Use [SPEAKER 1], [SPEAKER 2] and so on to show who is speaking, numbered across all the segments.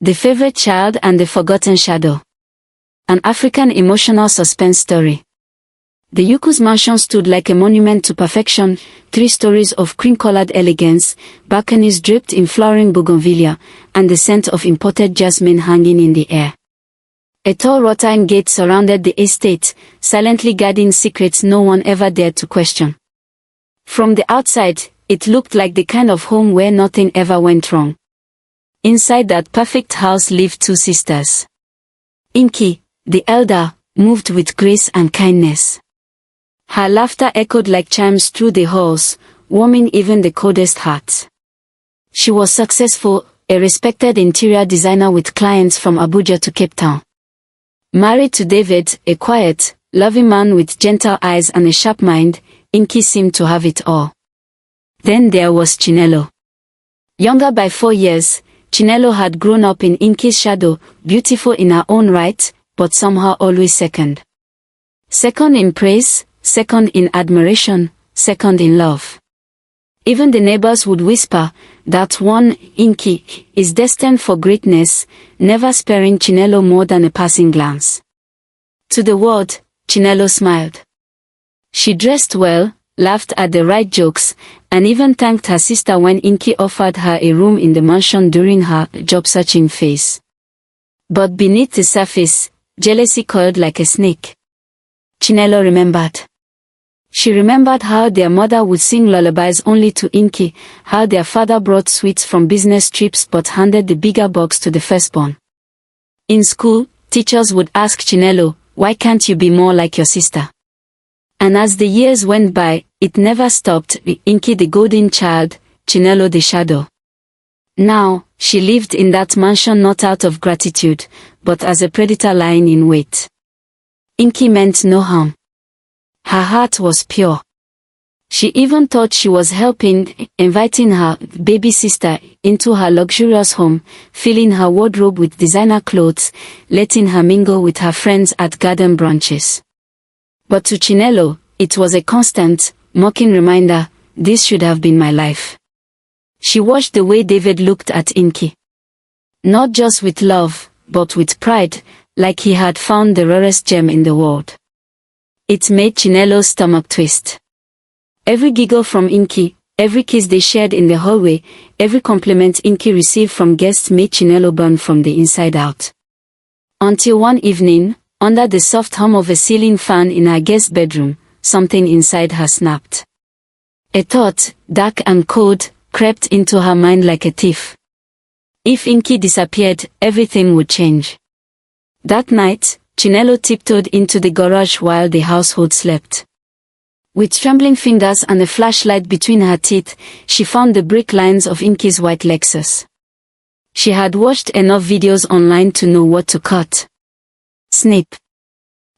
[SPEAKER 1] The Favorite Child and the Forgotten Shadow. An African emotional suspense story. The Yuku's mansion stood like a monument to perfection, 3 stories of cream-colored elegance, balconies draped in flowering bougainvillea, and the scent of imported jasmine hanging in the air. A tall wrought-iron gate surrounded the estate, silently guarding secrets no one ever dared to question. From the outside, it looked like the kind of home where nothing ever went wrong. Inside that perfect house lived 2 sisters. Inki, the elder, moved with grace and kindness. Her laughter echoed like chimes through the halls, warming even the coldest hearts. She was successful, a respected interior designer with clients from Abuja to Cape Town. Married to David, a quiet, loving man with gentle eyes and a sharp mind, Inki seemed to have it all. Then there was Chinelo. Younger by 4 years, Chinelo had grown up in Inki's shadow, beautiful in her own right, but somehow always second. Second in praise, second in admiration, second in love. Even the neighbors would whisper, that one, Inki, is destined for greatness, never sparing Chinelo more than a passing glance. To the world, Chinelo smiled. She dressed well, laughed at the right jokes, and even thanked her sister when Inki offered her a room in the mansion during her job-searching phase. But beneath the surface, jealousy coiled like a snake. Chinelo remembered. She remembered how their mother would sing lullabies only to Inki, how their father brought sweets from business trips but handed the bigger box to the firstborn. In school, teachers would ask Chinelo, "Why can't you be more like your sister?" And as the years went by, it never stopped, Inki the golden child, Chinelo the shadow. Now, she lived in that mansion not out of gratitude, but as a predator lying in wait. Inki meant no harm. Her heart was pure. She even thought she was helping, inviting her baby sister into her luxurious home, filling her wardrobe with designer clothes, letting her mingle with her friends at garden brunches. But to Chinelo, it was a constant, mocking reminder, this should have been my life. She watched the way David looked at Inki. Not just with love, but with pride, like he had found the rarest gem in the world. It made Chinelo's stomach twist. Every giggle from Inki, every kiss they shared in the hallway, every compliment Inki received from guests made Chinelo burn from the inside out. Until one evening, under the soft hum of a ceiling fan in her guest bedroom, something inside her snapped. A thought, dark and cold, crept into her mind like a thief. If Inki disappeared, everything would change. That night, Chinelo tiptoed into the garage while the household slept. With trembling fingers and a flashlight between her teeth, she found the brake lines of Inki's white Lexus. She had watched enough videos online to know what to cut. Snip.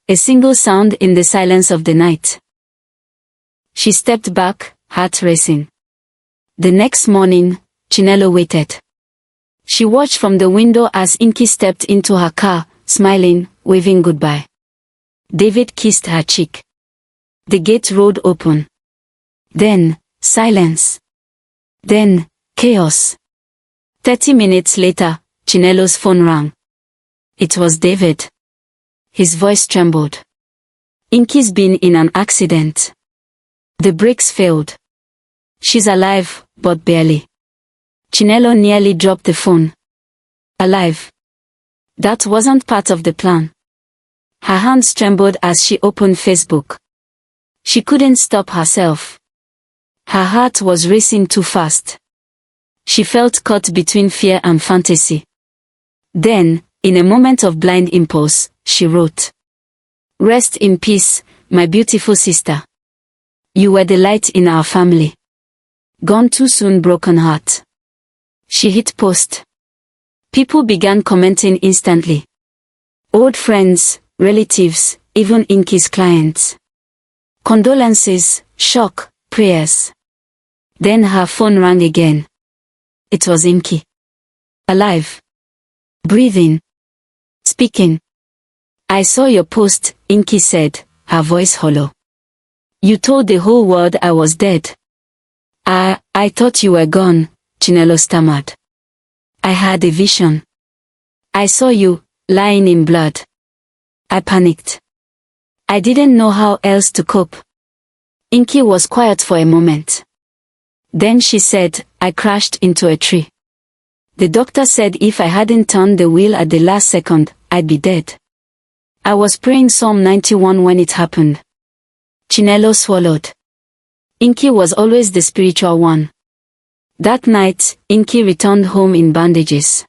[SPEAKER 1] A single sound in the silence of the night. She stepped back, heart racing. The next morning, Chinelo waited. She watched from the window as Inki stepped into her car, smiling, waving goodbye. David kissed her cheek. The gate rolled open. Then, silence. Then, chaos. 30 minutes later, Chinelo's phone rang. It was David. His voice trembled. Inki's been in an accident. The brakes failed. She's alive, but barely. Chinelo nearly dropped the phone. Alive. That wasn't part of the plan. Her hands trembled as she opened Facebook. She couldn't stop herself. Her heart was racing too fast. She felt caught between fear and fantasy. Then, in a moment of blind impulse, she wrote, "Rest in peace, my beautiful sister. You were the light in our family. Gone too soon, broken heart." She hit post. People began commenting instantly. Old friends, relatives, even Inki's clients. Condolences, shock, prayers. Then her phone rang again. It was Inki. Alive. Breathing. Speaking. "I saw your post," Inki said, her voice hollow. "You told the whole world I was dead." I thought you were gone," Chinelo stammered. "I had a vision. I saw you, lying in blood. I panicked. I didn't know how else to cope. Inki was quiet for a moment. Then she said, I crashed into a tree. The doctor said if I hadn't turned the wheel at the last second, I'd be dead. I was praying Psalm 91 when it happened. Chinelo swallowed. Inki was always the spiritual one. That night, Inki returned home in bandages.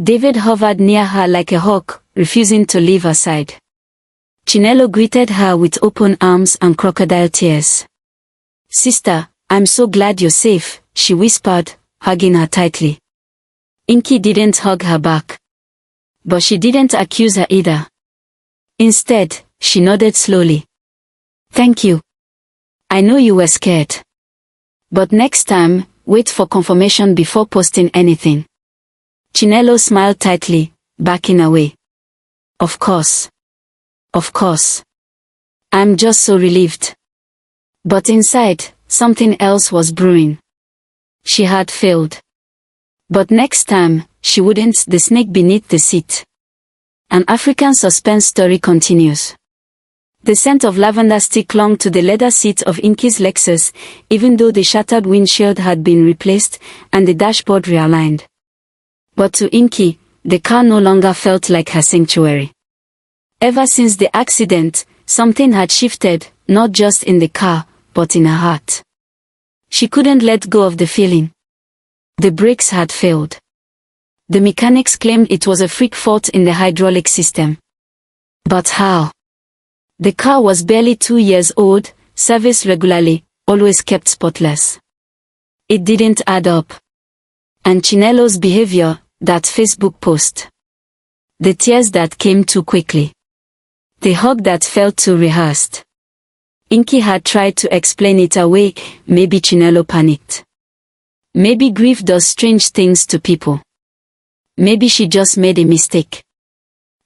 [SPEAKER 1] David hovered near her like a hawk, refusing to leave her side. Chinelo greeted her with open arms and crocodile tears. Sister, I'm so glad you're safe, she whispered, hugging her tightly. Inki didn't hug her back. But she didn't accuse her either. Instead, she nodded slowly. Thank you. I know you were scared. But next time, wait for confirmation before posting anything. Chinelo smiled tightly, backing away. Of course. Of course. I'm just so relieved. But inside, something else was brewing. She had failed. But next time, she wouldn't. The snake beneath the seat. An African suspense story continues. The scent of lavender still clung to the leather seat of Inki's Lexus, even though the shattered windshield had been replaced and the dashboard realigned. But to Inki, the car no longer felt like her sanctuary. Ever since the accident, something had shifted, not just in the car, but in her heart. She couldn't let go of the feeling. The brakes had failed. The mechanics claimed it was a freak fault in the hydraulic system. But how? The car was barely 2 years old, serviced regularly, always kept spotless. It didn't add up. And Chinelo's behavior, that Facebook post. The tears that came too quickly. The hug that felt too rehearsed. Inki had tried to explain it away. Maybe Chinelo panicked. Maybe grief does strange things to people. Maybe she just made a mistake.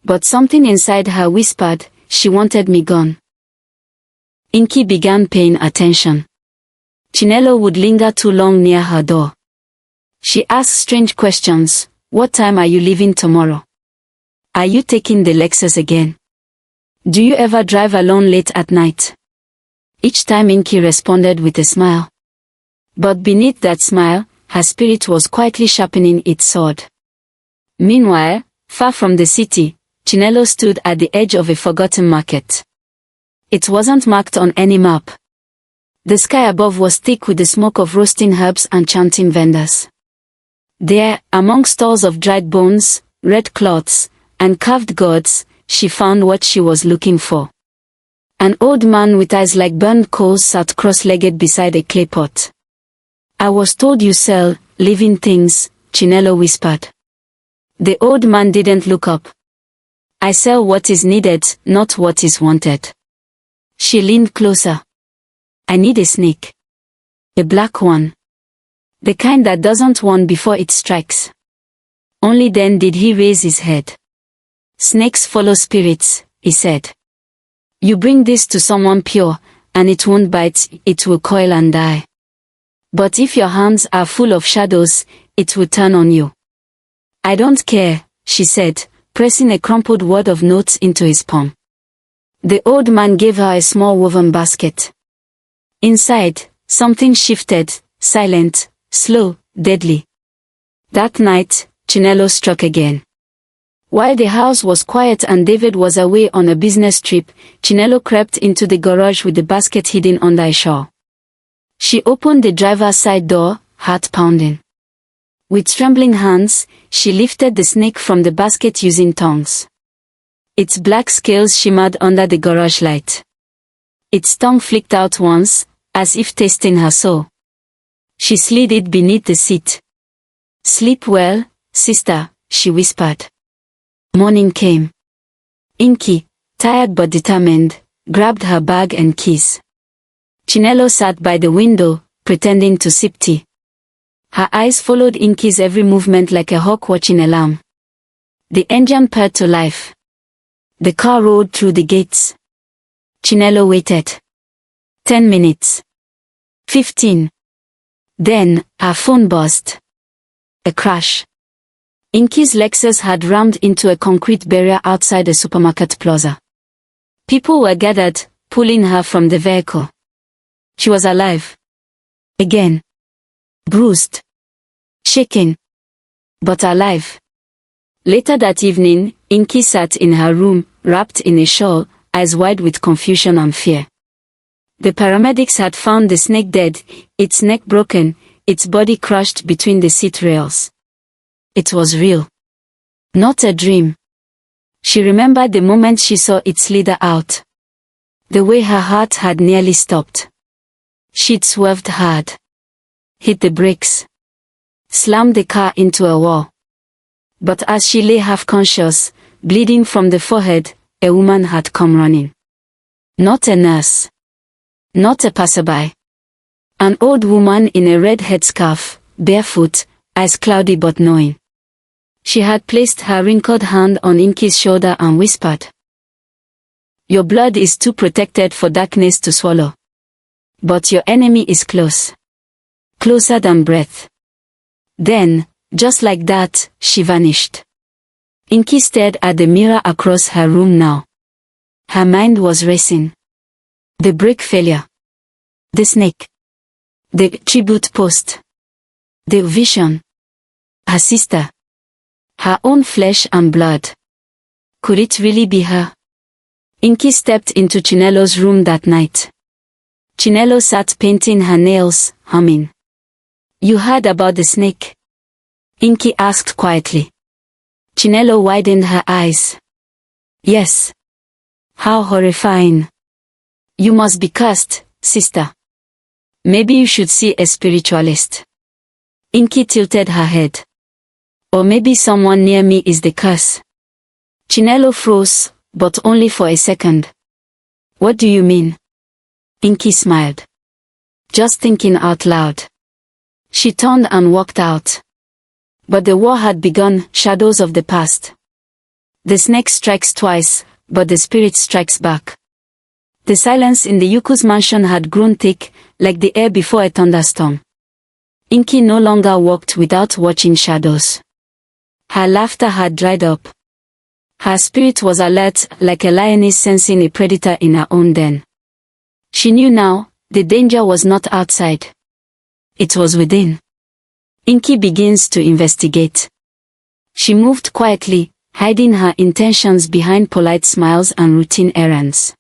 [SPEAKER 1] But something inside her whispered, she wanted me gone. Inki began paying attention. Chinelo would linger too long near her door. She asked strange questions. What time are you leaving tomorrow? Are you taking the Lexus again? Do you ever drive alone late at night? Each time Inki responded with a smile. But beneath that smile, her spirit was quietly sharpening its sword. Meanwhile, far from the city, Chinelo stood at the edge of a forgotten market. It wasn't marked on any map. The sky above was thick with the smoke of roasting herbs and chanting vendors. There, among stalls of dried bones, red cloths, and carved gods, she found what she was looking for. An old man with eyes like burned coals sat cross-legged beside a clay pot. I was told you sell living things, Chinelo whispered. The old man didn't look up. I sell what is needed, not what is wanted. She leaned closer. I need a snake. A black one. The kind that doesn't warn before it strikes. Only then did he raise his head. Snakes follow spirits, he said. You bring this to someone pure, and it won't bite, it will coil and die. But if your hands are full of shadows, it will turn on you. I don't care, she said, pressing a crumpled wad of notes into his palm. The old man gave her a small woven basket. Inside, something shifted, silent, slow, deadly. That night, Chinelo struck again. While the house was quiet and David was away on a business trip, Chinelo crept into the garage with the basket hidden under a shawl. She opened the driver's side door, heart pounding. With trembling hands, she lifted the snake from the basket using tongs. Its black scales shimmered under the garage light. Its tongue flicked out once, as if tasting her soul. She slid it beneath the seat. Sleep well, sister, she whispered. Morning came. Inki, tired but determined, grabbed her bag and keys. Chinelo sat by the window, pretending to sip tea. Her eyes followed Inki's every movement like a hawk watching a lamb. The engine purred to life. The car rolled through the gates. Chinelo waited. 10 minutes. 15. Then, her phone buzzed. A crash. Inki's Lexus had rammed into a concrete barrier outside a supermarket plaza. People were gathered, pulling her from the vehicle. She was alive. Again. Bruised. Shaken. But alive. Later that evening, Inki sat in her room, wrapped in a shawl, eyes wide with confusion and fear. The paramedics had found the snake dead, its neck broken, its body crushed between the seat rails. It was real. Not a dream. She remembered the moment she saw it slither out. The way her heart had nearly stopped. She'd swerved hard. Hit the brakes. Slammed the car into a wall. But as she lay half-conscious, bleeding from the forehead, a woman had come running. Not a nurse. Not a passerby. An old woman in a red headscarf, barefoot, eyes cloudy but knowing. She had placed her wrinkled hand on Inki's shoulder and whispered. Your blood is too protected for darkness to swallow. But your enemy is close. Closer than breath. Then, just like that, she vanished. Inki stared at the mirror across her room now. Her mind was racing. The brake failure. The snake. The tribute post. The vision. Her sister. Her own flesh and blood. Could it really be her? Inki stepped into Chinelo's room that night. Chinelo sat painting her nails, humming. You heard about the snake? Inki asked quietly. Chinelo widened her eyes. Yes. How horrifying. You must be cursed, sister. Maybe you should see a spiritualist. Inki tilted her head. Or maybe someone near me is the curse. Chinelo froze, but only for a second. What do you mean? Inki smiled. Just thinking out loud. She turned and walked out. But the war had begun, shadows of the past. The snake strikes twice, but the spirit strikes back. The silence in the Yuku's mansion had grown thick, like the air before a thunderstorm. Inki no longer walked without watching shadows. Her laughter had dried up. Her spirit was alert, like a lioness sensing a predator in her own den. She knew now, the danger was not outside. It was within. Inki begins to investigate. She moved quietly, hiding her intentions behind polite smiles and routine errands.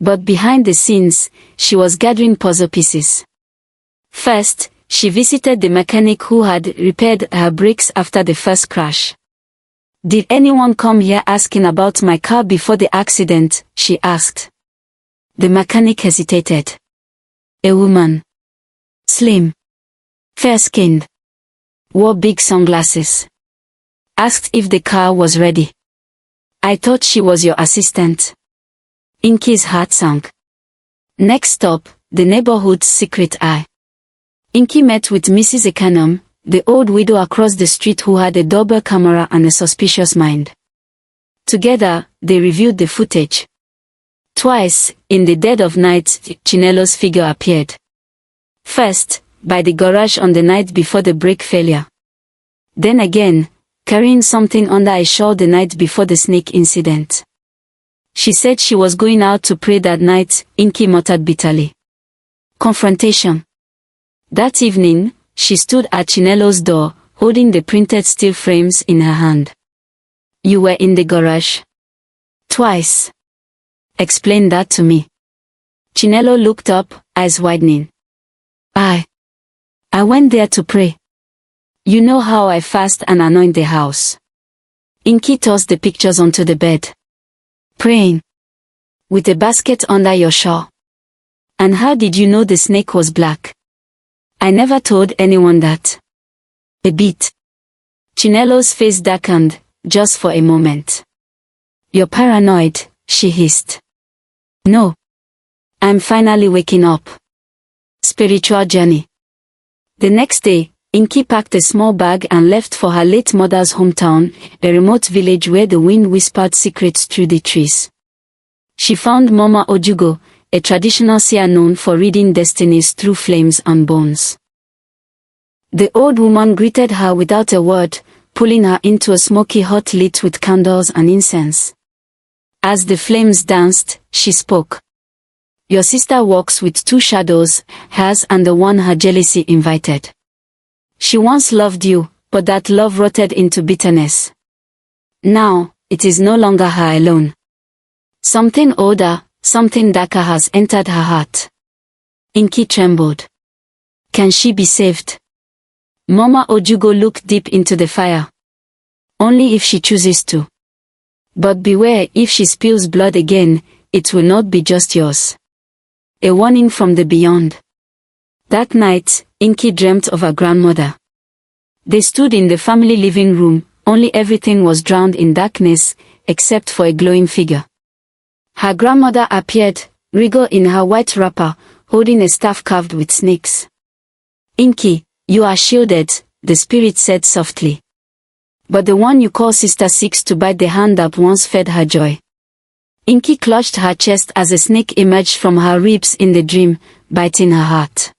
[SPEAKER 1] But behind the scenes, she was gathering puzzle pieces. First, she visited the mechanic who had repaired her brakes after the first crash. Did anyone come here asking about my car before the accident? She asked. The mechanic hesitated. A woman. Slim. Fair-skinned. Wore big sunglasses. Asked if the car was ready. I thought she was your assistant. Inki's heart sank. Next stop, the neighborhood's secret eye. Inki met with Mrs. Econom, the old widow across the street who had a doorbell camera and a suspicious mind. Together, they reviewed the footage. Twice, in the dead of night, Chinelo's figure appeared. First, by the garage on the night before the brake failure. Then again, carrying something under a shawl the night before the snake incident. She said she was going out to pray that night, Inki muttered bitterly. Confrontation. That evening, she stood at Chinelo's door, holding the printed steel frames in her hand. You were in the garage? Twice. Explain that to me. Chinelo looked up, eyes widening. I went there to pray. You know how I fast and anoint the house. Inki tossed the pictures onto the bed. Praying. With a basket under your shawl. And how did you know the snake was black? I never told anyone that. A bit. Chinelo's face darkened, just for a moment. You're paranoid, she hissed. No. I'm finally waking up. Spiritual journey. The next day, Inki packed a small bag and left for her late mother's hometown, a remote village where the wind whispered secrets through the trees. She found Mama Ojugo, a traditional seer known for reading destinies through flames and bones. The old woman greeted her without a word, pulling her into a smoky hut lit with candles and incense. As the flames danced, she spoke. Your sister walks with two shadows, hers and the one her jealousy invited. She once loved you, but that love rotted into bitterness. Now, it is no longer her alone. Something older, something darker has entered her heart. Inki trembled. Can she be saved? Mama Ojugo looked deep into the fire. Only if she chooses to. But beware, if she spills blood again, it will not be just yours. A warning from the beyond. That night, Inki dreamt of her grandmother. They stood in the family living room, only everything was drowned in darkness, except for a glowing figure. Her grandmother appeared, regal in her white wrapper, holding a staff carved with snakes. Inki, you are shielded, the spirit said softly. But the one you call sister seeks to bite the hand that once fed her joy. Inki clutched her chest as a snake emerged from her ribs in the dream, biting her heart.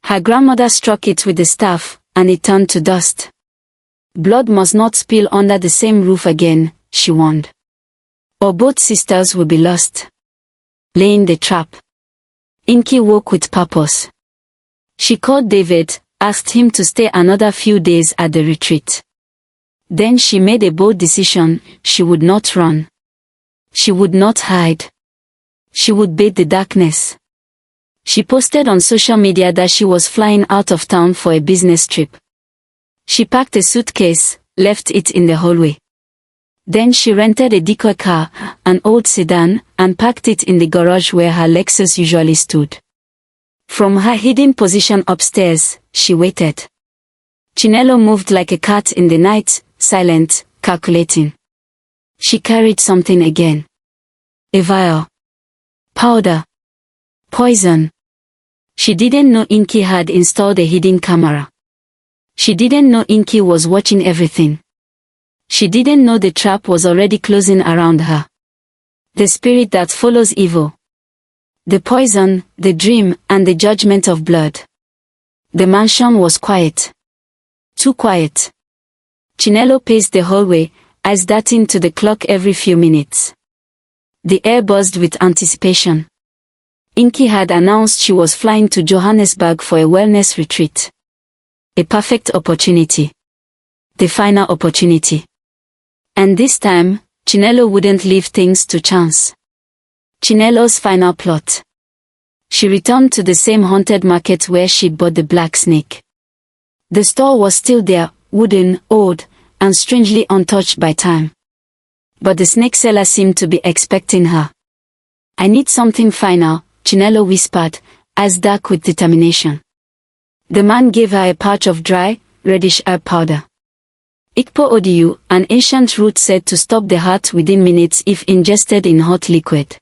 [SPEAKER 1] Her grandmother struck it with the staff, and it turned to dust. Blood must not spill under the same roof again, she warned. Or both sisters will be lost. Laying the trap. Inki woke with purpose. She called David, asked him to stay another few days at the retreat. Then she made a bold decision: she would not run. She would not hide. She would bait the darkness. She posted on social media that she was flying out of town for a business trip. She packed a suitcase, left it in the hallway. Then she rented a decoy car, an old sedan, and parked it in the garage where her Lexus usually stood. From her hidden position upstairs, she waited. Chinelo moved like a cat in the night, silent, calculating. She carried something again. A vial. Powder. Poison. She didn't know Inki had installed a hidden camera. She didn't know Inki was watching everything. She didn't know the trap was already closing around her. The spirit that follows evil. The poison, the dream, and the judgment of blood. The mansion was quiet. Too quiet. Chinelo paced the hallway, eyes darting to the clock every few minutes. The air buzzed with anticipation. Inki had announced she was flying to Johannesburg for a wellness retreat. A perfect opportunity. The final opportunity. And this time, Chinelo wouldn't leave things to chance. Chinelo's final plot. She returned to the same haunted market where she'd bought the black snake. The store was still there, wooden, old, and strangely untouched by time. But the snake seller seemed to be expecting her. I need something final, Chinelo whispered, eyes dark with determination. The man gave her a pouch of dry, reddish herb powder. Ikpo Odiyu, an ancient root said to stop the heart within minutes if ingested in hot liquid.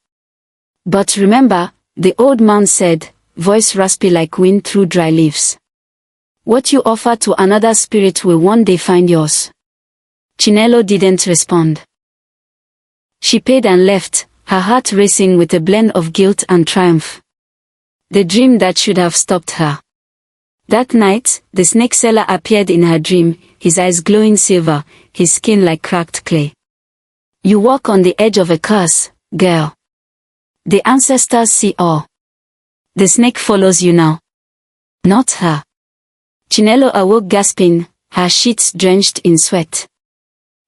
[SPEAKER 1] But remember, the old man said, voice raspy like wind through dry leaves. What you offer to another spirit will one day find yours. Chinelo didn't respond. She paid and left, her heart racing with a blend of guilt and triumph. The dream that should have stopped her. That night, the snake seller appeared in her dream, his eyes glowing silver, his skin like cracked clay. You walk on the edge of a curse, girl. The ancestors see all. The snake follows you now. Not her. Chinelo awoke gasping, her sheets drenched in sweat.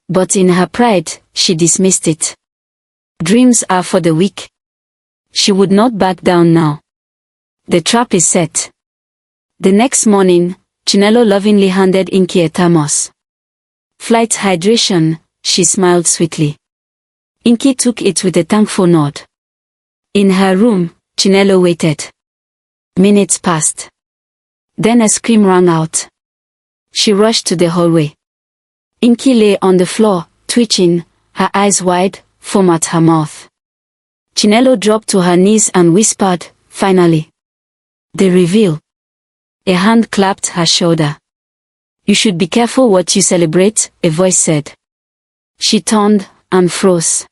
[SPEAKER 1] But in her pride, she dismissed it. Dreams are for the weak. She would not back down now. The trap is set. The next morning, Chinelo lovingly handed Inki a thermos. Flight hydration, she smiled sweetly. Inki took it with a thankful nod. In her room, Chinelo waited. Minutes passed. Then a scream rang out. She rushed to the hallway. Inki lay on the floor, twitching, her eyes wide, foam at her mouth. Chinelo dropped to her knees and whispered, finally. The reveal. A hand clapped her shoulder. You should be careful what you celebrate, a voice said. She turned, and froze.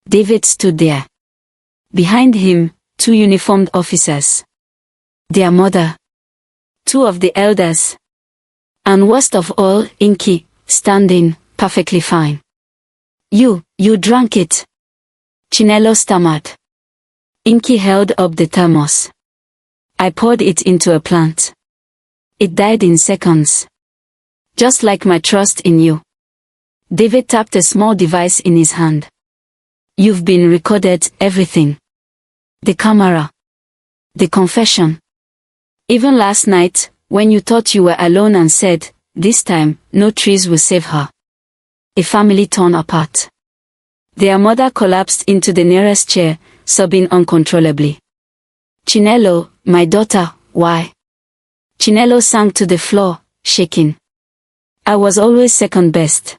[SPEAKER 1] David stood there. Behind him, two uniformed officers. Their mother. Two of the elders. And worst of all, Inki, standing, perfectly fine. You drank it. Chinelo stammered. Inki held up the thermos. I poured it into a plant. It died in seconds. Just like my trust in you. David tapped a small device in his hand. You've been recorded, everything. The camera. The confession. Even last night, when you thought you were alone and said, this time, no trees will save her. A family torn apart. Their mother collapsed into the nearest chair, sobbing uncontrollably. Chinelo, my daughter, why? Chinelo sank to the floor, shaking. I was always second best.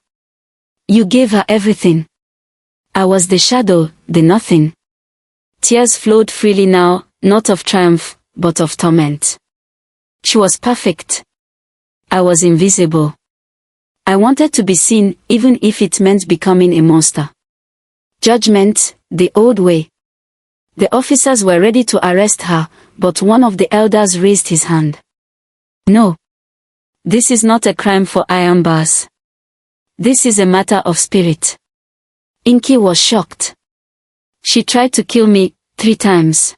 [SPEAKER 1] You gave her everything. I was the shadow, the nothing. Tears flowed freely now, not of triumph, but of torment. She was perfect. I was invisible. I wanted to be seen, even if it meant becoming a monster. Judgment, the old way. The officers were ready to arrest her, but one of the elders raised his hand. No. This is not a crime for iron bars. This is a matter of spirit. Inki was shocked. She tried to kill me 3 times.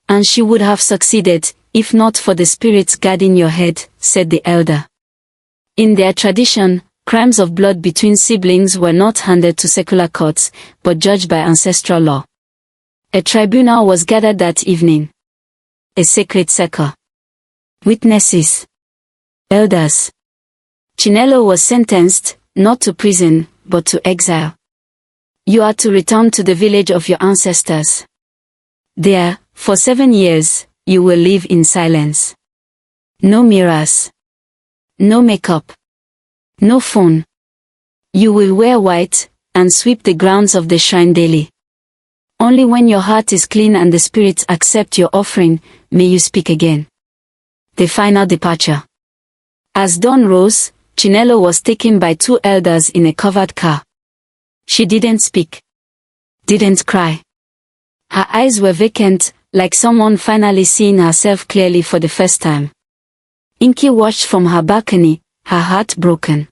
[SPEAKER 1] And she would have succeeded, if not for the spirits guarding your head, said the elder. In their tradition, crimes of blood between siblings were not handed to secular courts, but judged by ancestral law. A tribunal was gathered that evening. A sacred circle. Witnesses. Elders. Chinelo was sentenced, not to prison, but to exile. You are to return to the village of your ancestors. There, for 7 years, you will live in silence. No mirrors. No makeup. No phone. You will wear white, and sweep the grounds of the shrine daily. Only when your heart is clean and the spirits accept your offering, may you speak again. The final departure. As dawn rose, Chinelo was taken by 2 elders in a covered car. She didn't speak. Didn't cry. Her eyes were vacant, like someone finally seeing herself clearly for the first time. Inki watched from her balcony, her heart broken.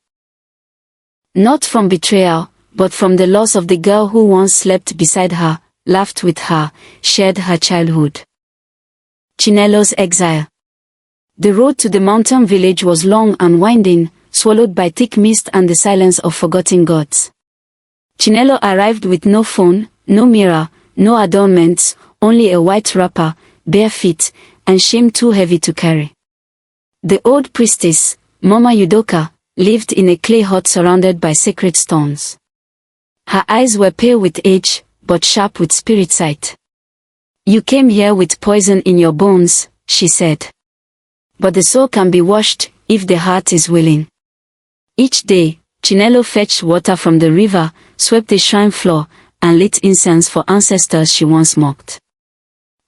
[SPEAKER 1] Not from betrayal, but from the loss of the girl who once slept beside her, laughed with her, shared her childhood. Chinelo's exile. The road to the mountain village was long and winding, swallowed by thick mist and the silence of forgotten gods. Chinelo arrived with no phone, no mirror, no adornments, only a white wrapper, bare feet, and shame too heavy to carry. The old priestess, Mama Yudoka, lived in a clay hut surrounded by sacred stones. Her eyes were pale with age, but sharp with spirit sight. You came here with poison in your bones, she said. But the soul can be washed, if the heart is willing. Each day, Chinelo fetched water from the river, swept the shrine floor, and lit incense for ancestors she once mocked.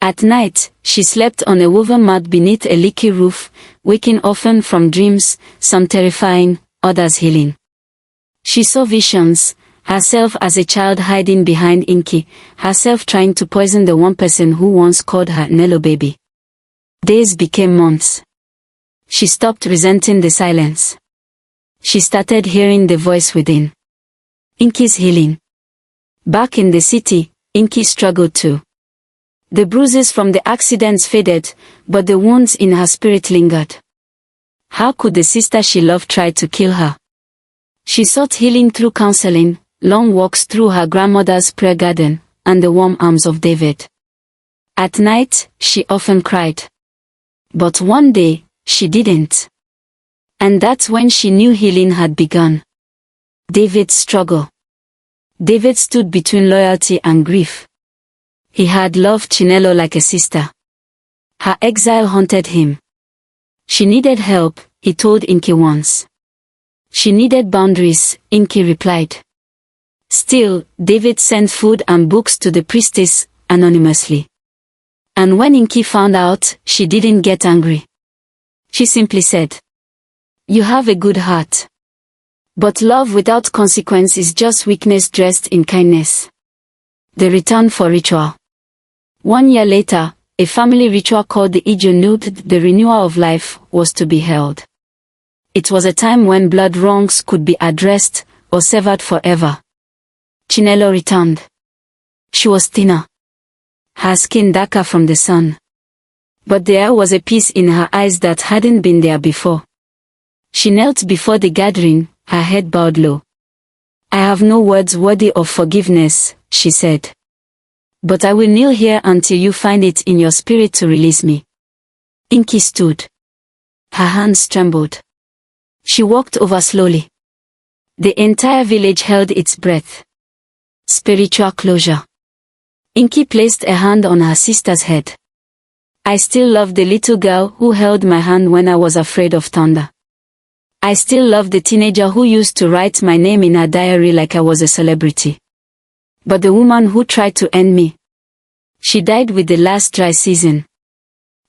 [SPEAKER 1] At night, she slept on a woven mat beneath a leaky roof, waking often from dreams, some terrifying, others healing. She saw visions, herself as a child hiding behind Inki, herself trying to poison the one person who once called her Nelo baby. Days became months. She stopped resenting the silence. She started hearing the voice within. Inki's healing. Back in the city, Inki struggled too. The bruises from the accidents faded, but the wounds in her spirit lingered. How could the sister she loved try to kill her? She sought healing through counseling, long walks through her grandmother's prayer garden, and the warm arms of David. At night, she often cried. But one day, she didn't. And that's when she knew healing had begun. David's struggle. David stood between loyalty and grief. He had loved Chinelo like a sister. Her exile haunted him. She needed help, he told Inki once. She needed boundaries, Inki replied. Still, David sent food and books to the priestess, anonymously. And when Inki found out, she didn't get angry. She simply said, "You have a good heart. But love without consequence is just weakness dressed in kindness." The return for ritual. 1 year later, a family ritual called the Ijo Nub, the renewal of life, was to be held. It was a time when blood wrongs could be addressed or severed forever. Chinelo returned. She was thinner, her skin darker from the sun. But there was a peace in her eyes that hadn't been there before. She knelt before the gathering, her head bowed low. I have no words worthy of forgiveness, she said. But I will kneel here until you find it in your spirit to release me. Inki stood. Her hands trembled. She walked over slowly. The entire village held its breath. Spiritual closure. Inki placed a hand on her sister's head. I still love the little girl who held my hand when I was afraid of thunder. I still love the teenager who used to write my name in her diary like I was a celebrity. But the woman who tried to end me, she died with the last dry season.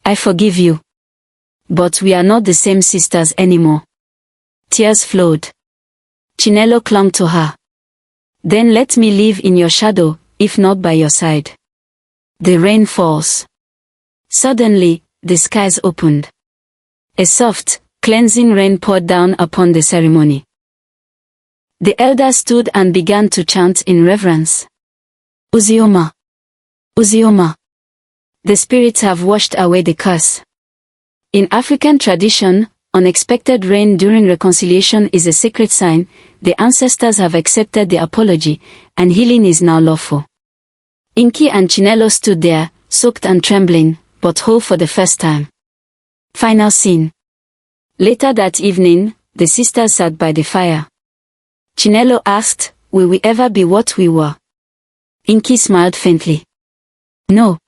[SPEAKER 1] I forgive you. But we are not the same sisters anymore. Tears flowed. Chinelo clung to her. Then let me live in your shadow, if not by your side. The rain falls. Suddenly, the skies opened. A soft, cleansing rain poured down upon the ceremony. The elders stood and began to chant in reverence. Uzioma. Uzioma. The spirits have washed away the curse. In African tradition, unexpected rain during reconciliation is a sacred sign. The ancestors have accepted the apology, and healing is now lawful. Inki and Chinelo stood there, soaked and trembling, but whole for the first time. Final scene. Later that evening, the sisters sat by the fire. Chinelo asked, will we ever be what we were? Inki smiled faintly. No.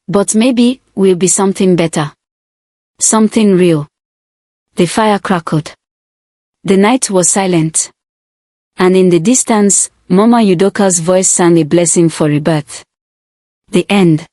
[SPEAKER 1] But maybe, we'll be something better. Something real. The fire crackled. The night was silent. And in the distance, Mama Udoka's voice sang a blessing for rebirth. The end.